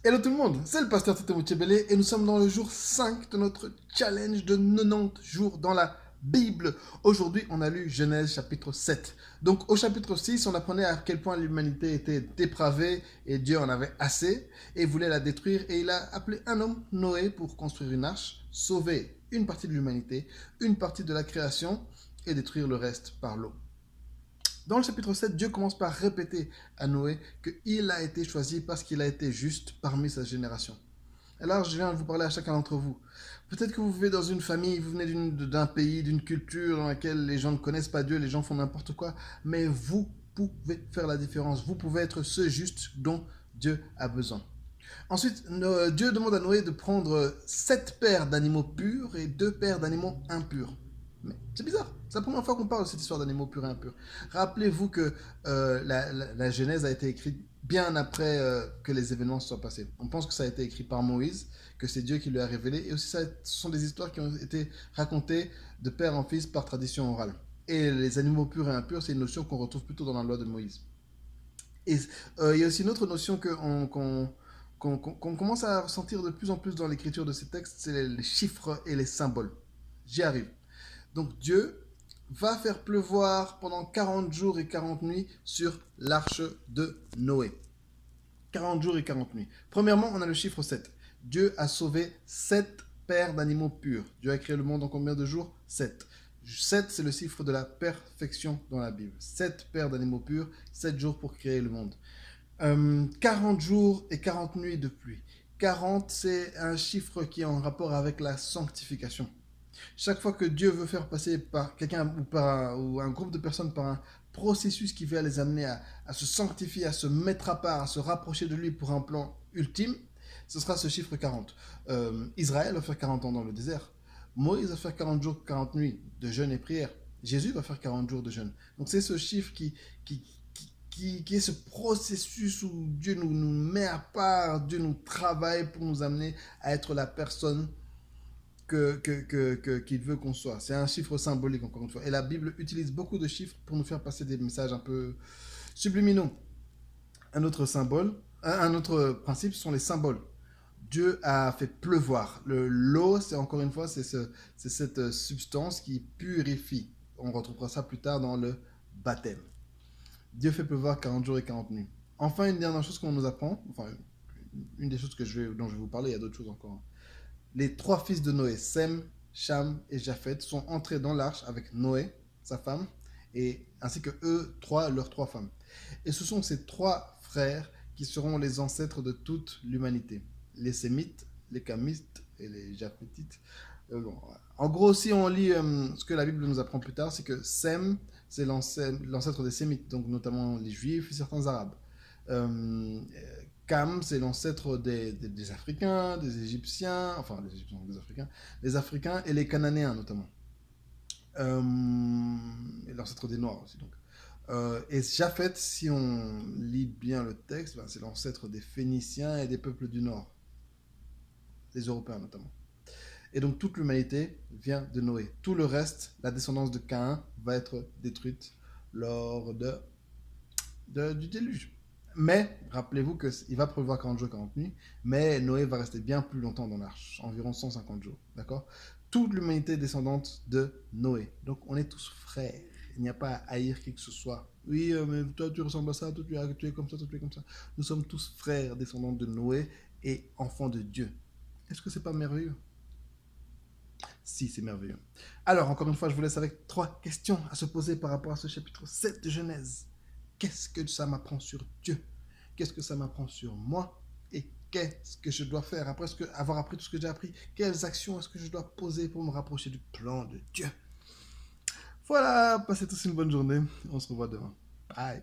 Hello tout le monde, c'est le pasteur Tete Moutchébélé et nous sommes dans le jour 5 de notre challenge de 90 jours dans la Bible. Aujourd'hui, on a lu Genèse chapitre 7. Donc au chapitre 6, on apprenait à quel point l'humanité était dépravée et Dieu en avait assez et voulait la détruire et il a appelé un homme, Noé, pour construire une arche, sauver une partie de l'humanité, une partie de la création et détruire le reste par l'eau. Dans le chapitre 7, Dieu commence par répéter à Noé qu'il a été choisi parce qu'il a été juste parmi sa génération. Alors, je viens vous parler à chacun d'entre vous. Peut-être que vous vivez dans une famille, vous venez d'un pays, d'une culture dans laquelle les gens ne connaissent pas Dieu, les gens font n'importe quoi, mais vous pouvez faire la différence. Vous pouvez être ce juste dont Dieu a besoin. Ensuite, Dieu demande à Noé de prendre 7 paires d'animaux purs et 2 paires d'animaux impurs. Mais c'est bizarre, c'est la première fois qu'on parle de cette histoire d'animaux purs et impurs. Rappelez-vous que la Genèse a été écrite bien après que les événements se soient passés. On pense que ça a été écrit par Moïse, que c'est Dieu qui lui a révélé, et aussi ce sont des histoires qui ont été racontées de père en fils par tradition orale. Et les animaux purs et impurs, c'est une notion qu'on retrouve plutôt dans la loi de Moïse. Et il y a aussi une autre notion qu'on commence à ressentir de plus en plus dans l'écriture de ces textes, c'est les chiffres et les symboles. J'y arrive. Donc Dieu va faire pleuvoir pendant 40 jours et 40 nuits sur l'arche de Noé. 40 jours et 40 nuits. Premièrement, on a le chiffre 7. Dieu a sauvé 7 paires d'animaux purs. Dieu a créé le monde en combien de jours? 7. 7, c'est le chiffre de la perfection dans la Bible. 7 paires d'animaux purs, 7 jours pour créer le monde. 40 jours et 40 nuits de pluie. 40, c'est un chiffre qui est en rapport avec la sanctification. Chaque fois que Dieu veut faire passer par quelqu'un ou un groupe de personnes par un processus qui va les amener à se sanctifier, à se mettre à part, à se rapprocher de lui pour un plan ultime, ce sera ce chiffre 40. Israël va faire 40 ans dans le désert. Moïse va faire 40 jours, 40 nuits de jeûne et prière. Jésus va faire 40 jours de jeûne. Donc c'est ce chiffre qui, qui est ce processus où Dieu nous met à part, Dieu nous travaille pour nous amener à être la personne qu'il veut qu'on soit. C'est un chiffre symbolique, encore une fois. Et la Bible utilise beaucoup de chiffres pour nous faire passer des messages un peu subliminaux. Un autre symbole, un autre principe, ce sont les symboles. Dieu a fait pleuvoir. L'eau, c'est encore une fois, c'est cette substance qui purifie. On retrouvera ça plus tard dans le baptême. Dieu fait pleuvoir 40 jours et 40 nuits. Enfin, une dernière chose qu'on nous apprend, enfin, une des choses dont je vais vous parler, il y a d'autres choses encore. Les 3 fils de Noé, Sem, Cham et Japhet, sont entrés dans l'arche avec Noé, sa femme, et ainsi que leurs 3 femmes. Et ce sont ces 3 frères qui seront les ancêtres de toute l'humanité. Les Sémites, les Camites et les Japhétites. Bon, en gros, si on lit ce que la Bible nous apprend plus tard, c'est que Sem, c'est l'ancêtre des Sémites, donc notamment les Juifs et certains Arabes. Euh, Cam, c'est l'ancêtre des Africains, des Égyptiens, enfin des Égyptiens, des Africains, les Africains et les Cananéens notamment. Et l'ancêtre des Noirs aussi. Donc. Et Japhet, si on lit bien le texte, ben, c'est l'ancêtre des Phéniciens et des peuples du Nord, les Européens notamment. Et donc toute l'humanité vient de Noé. Tout le reste, la descendance de Caïn, va être détruite lors du déluge. Mais, rappelez-vous qu'il va pleuvoir 40 jours, 40 nuits, mais Noé va rester bien plus longtemps dans l'arche, environ 150 jours, d'accord? Toute l'humanité est descendante de Noé. Donc on est tous frères. Il n'y a pas à haïr qui que ce soit. Oui, mais toi tu ressembles à ça, toi tu es comme ça, toi tu es comme ça. Nous sommes tous frères descendants de Noé et enfants de Dieu. Est-ce que c'est pas merveilleux? Si, c'est merveilleux. Alors, encore une fois, je vous laisse avec 3 questions à se poser par rapport à ce chapitre 7 de Genèse. Qu'est-ce que ça m'apprend sur Dieu? Qu'est-ce que ça m'apprend sur moi? Et qu'est-ce que je dois faire après avoir appris tout ce que j'ai appris? Quelles actions est-ce que je dois poser pour me rapprocher du plan de Dieu? Voilà, passez tous une bonne journée. On se revoit demain. Bye.